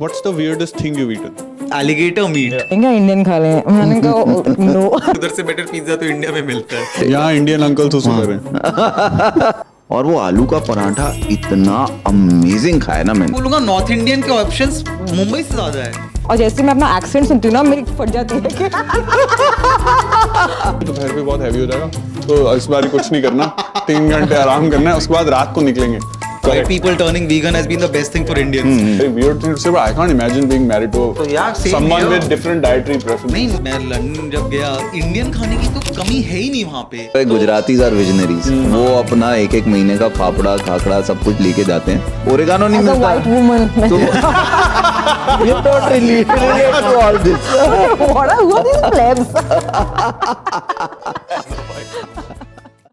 What's the weirdest thing you've eaten? Alligator meat क्या Indian खा लें मैंने कहा नो उधर से बेटर पिज्जा तो इंडिया में मिलता है। यहाँ इंडियन अंकल तो सुधर हैं। और वो आलू का पराठा इतना अमेजिंग खाया ना मैंने। बोलूंगा नॉर्थ इंडियन के ऑप्शंस मुंबई से ज्यादा है। और जैसे मैं अपना एक्सेंट सुनती हूँ ना मेरी फट जाती है कि तो घर पे बहुत हैवी हो जाएगा, तो इस बार कुछ नहीं करना, 3 घंटे आराम करना है, उसके बाद रात को निकलेंगे। White people turning vegan has been the best thing for Indians. Very weird thing to say, but I can't imagine being married to तो यार same someone here. with different dietary preferences. नहीं, मैं लंदन जब गया Indian खाने की तो कमी है ही नहीं वहाँ पे। गुजरातीज आर विजनरीज, वो अपना एक एक महीने का फाफड़ा खाकड़ा सब कुछ लेके जाते हैं। ओरेगानो नहीं मिलता। White woman You don't relate to all this. What are हुआ this plebs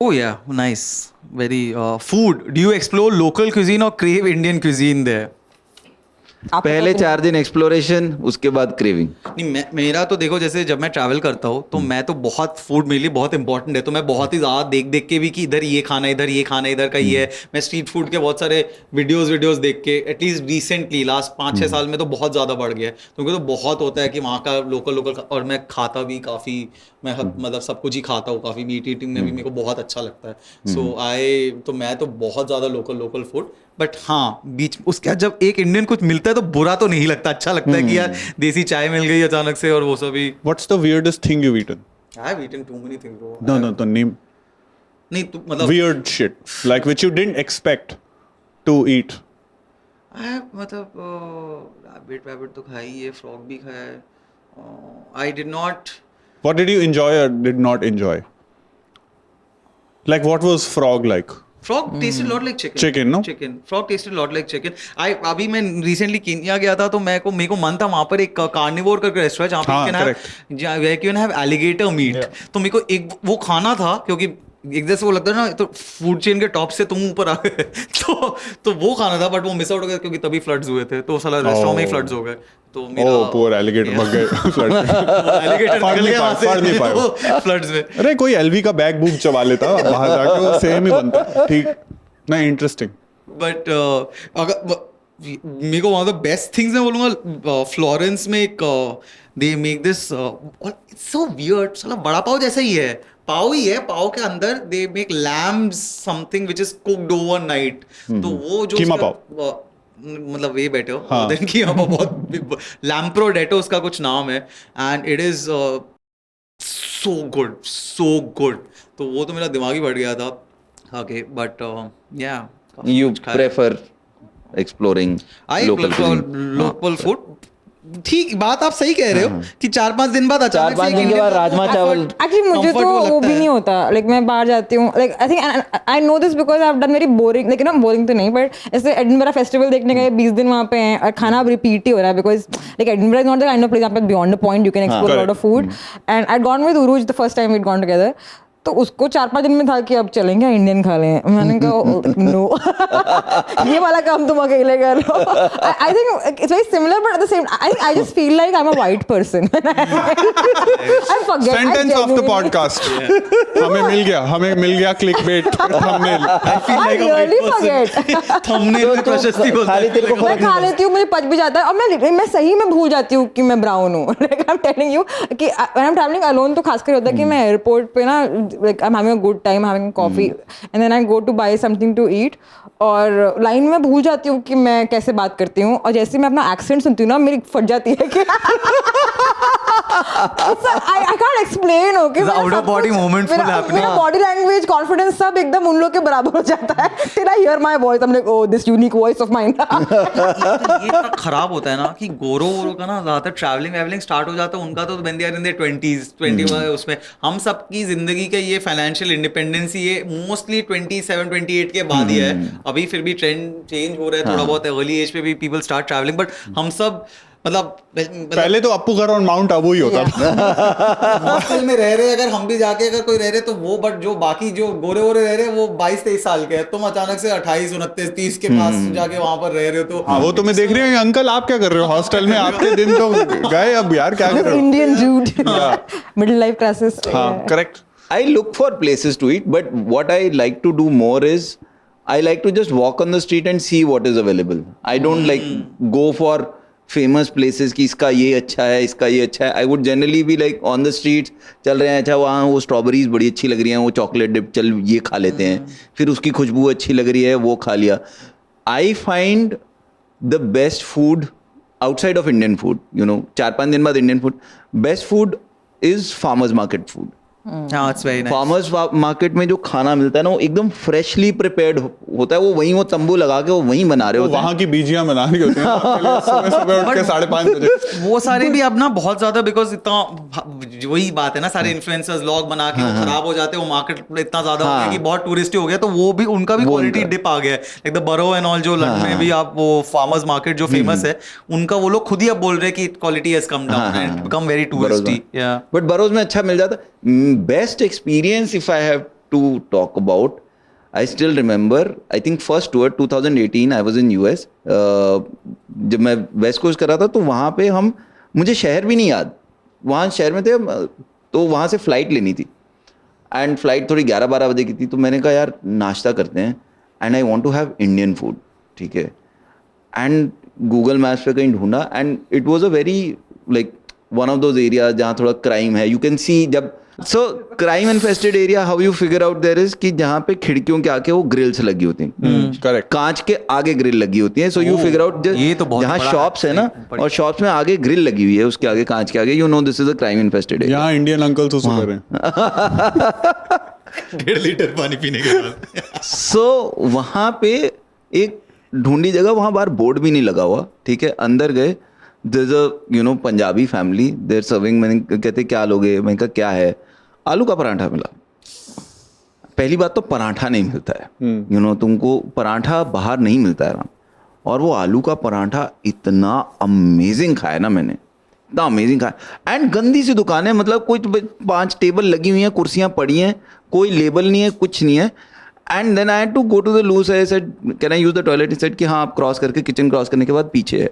Oh yeah, nice. Very food. Do you explore local cuisine or crave Indian cuisine there? पहले 4 दिन एक्सप्लोरेशन, उसके बाद क्रेविंग। नहीं मेरा तो देखो जैसे जब मैं ट्रैवल करता हूँ तो मैं तो बहुत फूड मेरे लिए बहुत इंपॉर्टेंट है, तो मैं बहुत ही ज़्यादा देख देख के भी कि इधर ये खाना इधर ये खाना इधर का ये है। मैं स्ट्रीट फूड के बहुत सारे वीडियोस देख के एटलीस्ट रिसेंटली लास्ट 5-6 साल में तो बहुत ज़्यादा बढ़ गया है, क्योंकि तो बहुत होता है कि वहाँ का लोकल और मैं खाता भी काफ़ी, मैं मतलब सब कुछ ही खाता हूँ काफ़ी, मीट ईटिंग में भी मेरे को बहुत अच्छा लगता है। तो मैं तो बहुत ज़्यादा लोकल फूड, बट हाँ बीच उसके बाद जब एक इंडियन कुछ मिलता है तो बुरा तो नहीं लगता, अच्छा लगता है कि यार देसी चाय मिल गई अचानक से और वो सब भी। What's the weirdest thing you've eaten? I have eaten too many things bro. No, the name. नहीं तू मतलब Weird shit, like which you didn't expect to eat. I have मतलब रैबिट तो खाई है, फ्रॉग भी खाया है। I did not. What did you enjoy or did not enjoy? Like what was frog like? Frog tasted a lot like chicken. Chicken, no? Chicken. Frog tasted a lot like chicken. अभी मैं recently Kenya गया था तो मेरे को मन था वहाँ पर एक कार्निवोर करके रेस्टोरेंट जहाँ पे हाँ, where you can have alligator meat. तो मेरे को एक वो खाना था, क्योंकि एक जैसे वो लगता है ना तो फूड चेन के टॉप से तुम ऊपर आ गए तो वो खाना था, बट वो मिस आउट हो गया क्योंकि तभी फ्लड्स हुए थे, तो साला रेस्टोरेंट में ही फ्लड्स हो गए। तो मेरा poor alligator भाग गए flood में। एलिगेटर फड़ निकल नहीं गया वहाँ पाया, फड़ नहीं पाया। से फ्लड्स में। अरे कोई एलवी का बैग बुक चबा लेता बाहर जाके, वो सेम ही बनता। ठीक नहीं, इंटरेस्टिंग। बट अगर मेरे को one of the best things मैं बोलूँगा फ्लोरेंस में एक they make this it's so weird, साला बड़ा पाव जैसा ही है, पाव ही है, पाव के अंदर they make lambs something which is cooked overnight. तो वो जो कीमा मतलब वे बैठे हो हाँ। देन कीमा पाव बहुत लैम्प्रो डेटो उसका कुछ नाम है, and it is so good. तो वो तो मेरा दिमाग ही बढ़ गया था खाके, बट या You prefer exploring local cuisine? Local food. ठीक बात आप सही कह रहे हो कि 4-5 दिन बाद अचानक 4-5 दिन के बाद राजमा चावल। एक्चुअली मुझे तो वो भी नहीं होता, लाइक मैं बाहर जाती हूँ, like I think I know this because I have done very boring, लेकिन ना बोरिंग तो नहीं, बट ऐसे एडिनबरा फेस्टिवल देखने गए 20 दिन वहाँ पे हैं और खाना अब रिपीट ही हो रहा है, because like Edinburgh is not the kind of place जहाँ पे beyond the point you can explore lot of food, and I gone with Urooj the first time we gone together. तो उसको 4-5 दिन में था कि अब चलेंगे इंडियन खा लें, मैंने कहा नो ये वाला काम तुम अकेले कर लो। I think it's very similar but at the same I just feel like I am a white person. I forget sentence of the podcast. हमें मिल गया clickbait thumbnail. I really forget thumbnail में प्रशस्ति बोलते खाली तेरे को मैं खा लेती हूँ, मुझे पच भी जाता है, और मैं सही में भूल जाती हूँ कि मैं ब्राउन हूँ। Like I am telling you कि when I am travelling alone तो खासकर होता है कि मैं एयरपोर्ट पे ना like I'm having a good time having coffee and then I go to buy something to eat और लाइन में भूल जाती हूँ कि मैं कैसे बात करती हूँ, और जैसे मैं अपना एक्सेंट सुनती हूँ ना मेरी फट जाती है कि I can't explain, okay? out of body moments full happening. मेरा बॉडी लैंग्वेज कॉन्फिडेंस सब एकदम उन लोग के बराबर हो जाता है till I hear my voice I'm like oh this unique voice of mine। ये इतना खराब होता है ना कि गोरो का ना ज्यादातर ट्रैवलिंग स्टार्ट हो जाता है उनका, तो when they are in their 20s उसमें हम सब की जिंदगी का ये फाइनेंशियल इंडिपेंडेंस ये मोस्टली 27-28 के बाद ही है। अभी फिर भी ट्रेंड चेंज हो रहा है थोड़ा बहुत, अर्ली एज पे भी पीपल स्टार्ट ट्रैवलिंग, बट हम सब मतलब पहले तो अप्पू घर और माउंट आबू ही होता था। हॉस्टल में रह रहे अगर हम भी जाके अगर कोई रह रहे तो वो, बट जो बाकी जो गोरे रह रहे वो 22-23 साल के हैं, तुम अचानक से 28-29-30 के पास जाके वहां पर रह रहे हो तो हाँ, वो तुम्हें देख रहे हो अंकल आप क्या कर रहे हो हॉस्टल में, आपके दिन तो गए अब यार, क्या कर रहे हो। Indian dude middle life crisis. हाँ correct. I look for places to eat, but what I like to do more is I like to just walk on the street and see what is available. I don't like go for famous places की इसका ये अच्छा है, इसका ये अच्छा है, I would generally भी लाइक ऑन द स्ट्रीट्स चल रहे हैं, अच्छा वहाँ वो स्ट्रॉबेरीज बड़ी अच्छी लग रही हैं, वो चॉकलेट डिप, चल ये खा लेते हैं, फिर उसकी खुशबू अच्छी लग रही है, वो खा लिया. I find the best food outside of Indian food, 4-5 दिन बाद Indian food, best food is farmers market food. हाँ, it's very nice. Farmers market में जो खाना मिलता है ना, वो एकदम फ्रेशली प्रिपेयर्ड होता है. वो वहीं वो तंबू लगा के वो वहीं बना रहे होते हैं. वहाँ की बीजियां बना रही होती हैं सुबह सुबह उठ के 5:30 बजे. वो सारे भी अब ना बहुत ज्यादा, बिकॉज इतना वही बात है ना, सारे इन्फ्लुएंसर्स व्लॉग बना के वो खराब हो जाते हैं, वो मार्केट इतना ज्यादा हो गया कि बहुत टूरिस्टी हो गया, तो वो भी उनका भी क्वालिटी डिप आ गया है. लाइक द बरो एंड ऑल, जो लंदन में भी आप वो फार्मर्स मार्केट जो फेमस है, उनका वो लोग खुद ही अब बोल रहे हैं कि quality has come down and become very touristy. But Borough's में अच्छा मिल जाता. Best experience if I have to talk about, I still remember, I think first tour 2018 I was in US. जब मैं वेस्ट कोस्ट कर रहा था तो वहाँ पे मुझे शहर भी नहीं याद, वहाँ शहर में थे हम, तो वहाँ से फ़्लाइट लेनी थी एंड फ्लाइट थोड़ी 11-12 बजे की थी. तो मैंने कहा यार नाश्ता करते हैं and I want to have Indian food, ठीक है. एंड गूगल मैप्स पे कहीं ढूंढा and it was a very like one of those areas जहाँ थोड़ा क्राइम है. यू कैन सी जब so crime infested area, how you figure out there is कि जहाँ पे खिड़कियों के आगे वो ग्रिल्स लगी होती हैं, करेक्ट, कांच के आगे ग्रिल लगी होती है. सो यू फिगर आउट ये तो बहुत जहाँ बड़ा शॉप्स है ना, और शॉप्स में आगे ग्रिल लगी हुई है, उसके आगे कांच के आगे, you know this is a crime infested area. यहाँ इंडियन अंकल सुसु कर रहे हैं 1.5 लीटर पानी पीने के बाद. सो वहाँ पे एक ढूंढी जगह, वहाँ बाहर बोर्ड भी नहीं लगा हुआ, ठीक है. अंदर गए, there's a Punjabi family, they're serving. मैंने कहते क्या लोगे, मैंने कहा क्या है, आलू का पराठा मिला. पहली बात तो पराठा नहीं मिलता है, तुमको पराठा बाहर नहीं मिलता है. और वो आलू का पराठा इतना अमेजिंग खाया ना मैंने, इतना अमेजिंग खाया. एंड गंदी सी दुकान है, मतलब कोई 5 टेबल लगी हुई हैं, कुर्सियाँ पड़ी हैं, कोई लेबल नहीं है, कुछ नहीं है. And then I had to go to the loo. I said can I use the toilet. He said कि हाँ आप क्रॉस करके, किचन क्रॉस करने के बाद पीछे है.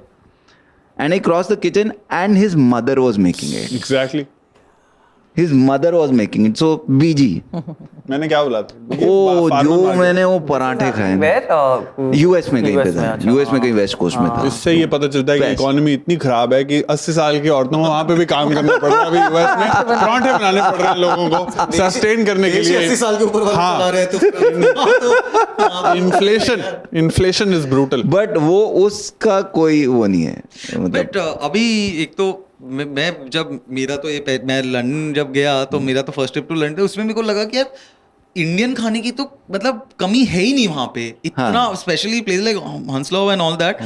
And I crossed the kitchen and his mother was making it. Exactly. His mother was making it. So BG. मैंने क्या बोला था? ओ जो मैंने वो पराठे खाए यूएस में कहीं पे था, यूएस में कहीं वेस्ट कोस्ट में था. इससे ये पता चलता है कि इकोनॉमी इतनी खराब है कि 80 साल की औरतों को वहाँ पे भी काम करना पड़ रहा है. अभी यूएस में पराठे बनाने पड़ रहे हैं लोगों को सस्टेन करने के लिए. 80 साल के ऊपर वाले हाँ. चला रहे तो इन्फ्लेशन इज ब्रूटल. बट वो उसका कोई वो नहीं है, मतलब बट अभी एक तो मैं जब मेरा तो ये मैं लंदन जब गया तो मेरा तो फर्स्ट ट्रिप टू लंदन, उसमें मेरे को लगा कि यार इंडियन खाने की तो मतलब कमी है ही नहीं वहाँ पे इतना. Specially place like Hounslow and all that,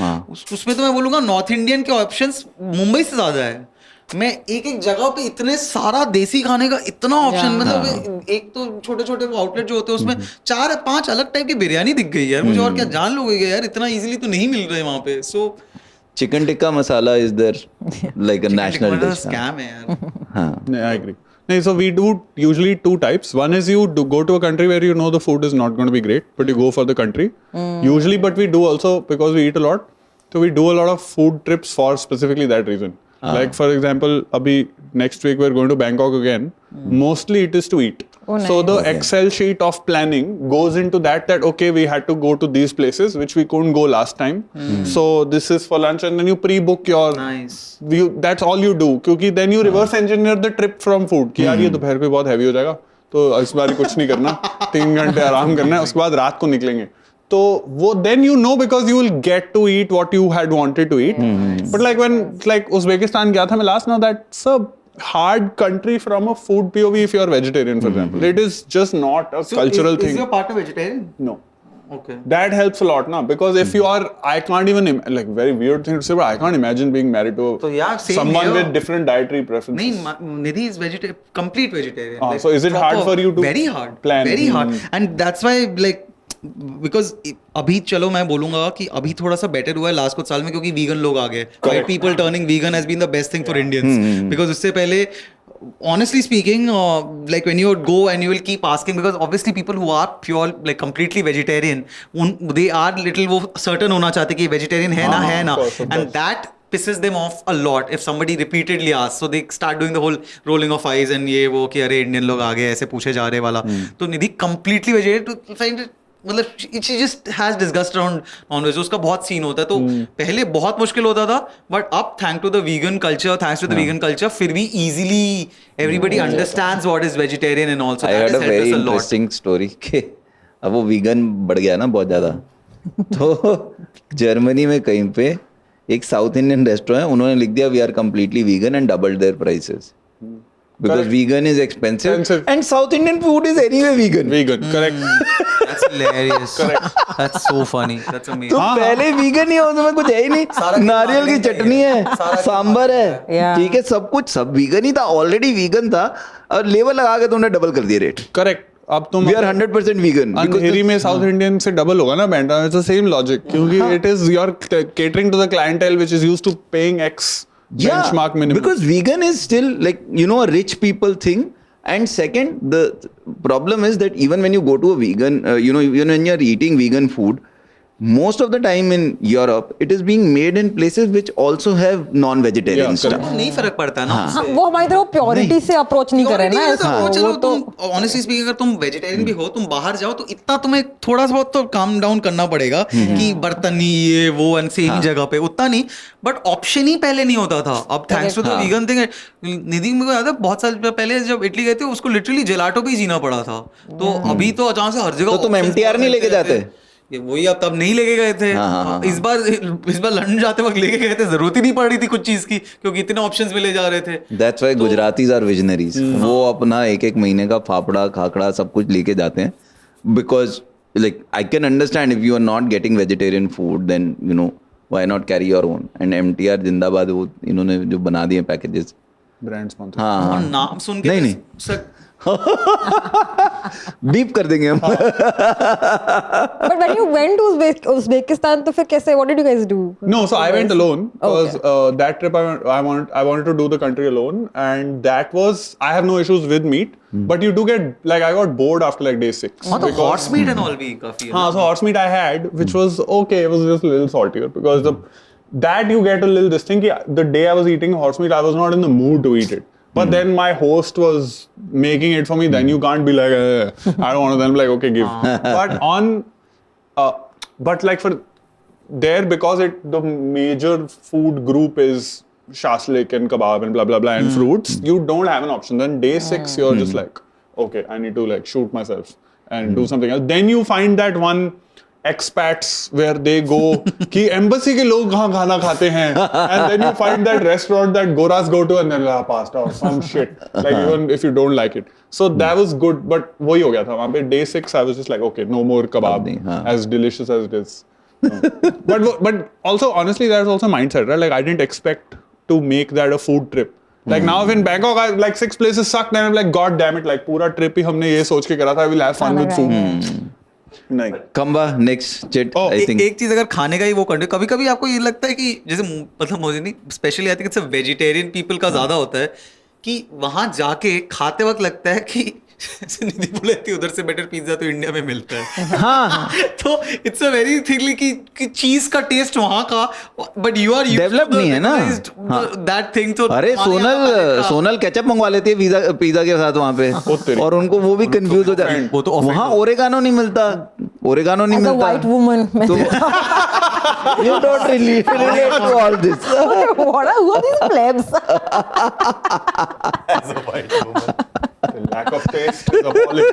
उसमें तो मैं बोलूँगा नॉर्थ इंडियन के ऑप्शंस मुंबई से ज़्यादा है. मैं एक जगह पे इतने सारा देसी खाने का इतना ऑप्शन, मतलब एक तो छोटे छोटे आउटलेट जो होते हैं उसमें 4-5 अलग टाइप की बिरयानी दिख गई यार मुझे. और क्या जान लोगे यार, इतना इजीली तो नहीं मिल रहे वहाँ पे. So chicken tikka masala is there like a national dish. Scam है यार. हाँ, I agree. No, so we do usually 2 types. One is you do go to a country where you know the food is not going to be great, but you go for the country. Usually, but we do also, because we eat a lot, so we do a lot of food trips for specifically that reason. Like for example, abhi next week we're going to Bangkok again. Mostly it is to eat. Oh, nice. So the Excel sheet of planning goes into that okay, we had to go to these places which we couldn't go last time. So this is for lunch, and then you pre-book your. Nice. That's all you do. क्योंकि then you reverse engineer the trip from food. कि यार ये दोपहर को बहुत heavy हो जाएगा, तो इस बार कुछ नहीं करना, 3 घंटे आराम करना है, उसके बाद रात को निकलेंगे. तो वो then you know because you will get to eat what you had wanted to eat. But like when like Uzbekistan गया था मैं last, now that's a hard country from a food POV if you are vegetarian, for example. It is just not a cultural thing. Is your partner vegetarian? No. Okay. That helps a lot now, because if you are, I can't even like very weird thing to say, but I can't imagine being married to So yeah, same someone here. with different dietary preferences. नहीं, Nidhi is vegetarian, complete vegetarian. Ah, so is it hard for you to very hard plan? Very hard, and that's why like because अभी चलो मैं बोलूंगा कि अभी थोड़ा सा better हुआ है लास्ट कुछ साल में, क्योंकि वीगन लोग आ गए. White people turning vegan has been the best thing for Indians, because उससे पहले honestly speaking, like when you would go and you will keep asking, because obviously people who are pure like completely vegetarian, they are little वो certain होना चाहते कि vegetarian है ना, and that pisses them off a lot if somebody repeatedly asks, so they start doing the whole rolling of eyes and ये वो कि अरे इंडियन लोग आ गए ऐसे पूछे जा रहे वाला. तो निधि completely vegetarian to find it मतलब she just has disgust around non-veg, उसका बहुत सीन होता है, तो पहले बहुत मुश्किल होता था, but अब thanks to the vegan culture, फिर भी easily everybody understands what is vegetarian and also I that heard has a helped very us a lot. interesting story कि अब वो वीगन बढ़ गया ना बहुत ज़्यादा, तो जर्मनी में कहीं पे एक साउथ इंडियन रेस्टोरेंट है, उन्होंने लिख दिया we are completely vegan and doubled their prices because Correct. Vegan is expensive Expensive. And south Indian food is anyway vegan. vegan, correct. That's hilarious. That's so funny. That's amazing. तो पहले vegan ही है, उसमें कुछ है ही नहीं, नारियल की चटनी है, सांबर है, Yeah. ठीक है, सब कुछ सब वीगन ही था, ऑलरेडी वीगन था, और लेवल लगा के तुमने डबल कर दिया रेट. Correct. अब तुम वी आर 100% वीगन. अंधेरी में साउथ इंडियन से डबल होगा ना band, it's the same logic, क्योंकि it is you are catering to the clientele which is used to paying X benchmark minimum. Because vegan is still like, you know, a rich people thing. And second, the problem is that even when you go to a vegan, you know, even when you're eating vegan food, most of the time in Europe, it is being made in places which also have non-vegetarian Yeah, stuff. correct. नहीं फर्क पड़ता है ना हाँ, वो हमारी तरह purity से अप्रोच नहीं कर रहे ना Purity है तो इसको, चलो वो तो तुम ऑनेस्टली स्पीकिंग अगर तुम वेजिटेरियन भी हो, तुम बाहर जाओ तो इतना तुम्हें थोड़ा बहुत तो काम डाउन करना पड़ेगा कि बर्तन नहीं ये वो से एक ही जगह पे, उतना नहीं, बट ऑप्शन ही पहले नहीं होता था. अब thanks to the vegan thing, Nidhi मेरे को याद है बहुत साल पहले जब इटली गए थे उसको लिटरली जेलाटो पे ही जीना पड़ा था, तो अभी तो अचानक से हर जगह तो तुम options MTR बहुत नहीं लेके रहते जाते? हैं. ये वही अब तब नहीं लेके गए थे. इस बार लंदन जाते वक्त लेके गए थे, जरूरत ही नहीं पड़ रही थी कुछ चीज की क्योंकि इतने ऑप्शंस मिले जा रहे थे. That's why Gujaratis are visionaries. वो अपना एक एक महीने का फाफड़ा खाकड़ा सब कुछ लेके जाते हैं, because like I can understand if you are not getting vegetarian food, then you know why not carry your own. And MTR जिंदाबाद, वो इन्होंने जो बना दिए पैकेजेस. Brand sponsor. हाँ और हाँ, नाम सुन के नहीं, बीप कर देंगे हम. but when you went to Uzbekistan तो फिर कैसे, what did you guys do? No, so I went alone because that trip I wanted to do the country alone, and that was, I have no issues with meat, but you do get like, I got bored after like day 6. हाँ तो horse meet and all भी काफी है. हाँ, so horse meat I had, which was okay. It was just a little saltier because that you get a little this thing. The day I was eating horse meat, I was not in the mood to eat it. But then my host was making it for me. Then you can't be like, I don't want to. Then I'm like, okay, give. But like for there, because the major food group is shashlik and kebab and blah blah blah and fruits, you don't have an option. Then day 6, you're just like, okay, I need to like shoot myself and do something else. Then you find that one expats where they go कि embassy के लोग कहाँ खाना खाते हैं, and then you find that restaurant that Goras go to and then pasta or some shit, like even if you don't like it. So that was good, but वही हो गया था वहाँ पे. Day 6 I was just like, okay, no more kebab, as delicious as it is. But also honestly that's also mindset, right? Like I didn't expect to make that a food trip. Like now if in Bangkok I like 6 places sucked, then I'm like, god damn it, like पूरा trip ही हमने ये सोच के करा था, we'll have fun with food. नहीं. Kamba, next chit, I think. एक चीज अगर खाने का ही वो करते, कभी कभी आपको ये लगता है कि जैसे मतलब मुझे नहीं specially I think it's vegetarian people का ज्यादा होता है कि वहां जाके खाते वक्त लगता है कि जैसे निधि बोले थी उधर से बेटर पिज्जा तो इंडिया में मिलता है. हाँ, तो इट्स अ वेरी थिंगली कि चीज का टेस्ट वहां का, बट यू आर Develop नहीं है ना. That thing. तो अरे सोनल केचप मंगवा लेती है पिज्जा के साथ वहाँ पे, और उनको वो भी कंफ्यूज हो जाता है. वो तो वहाँ ओरेगानो नहीं मिलता, ओरेगानो नहीं As a मिलता. white woman, You don't relate to all this. who are these plebs? The lack of taste is appalling.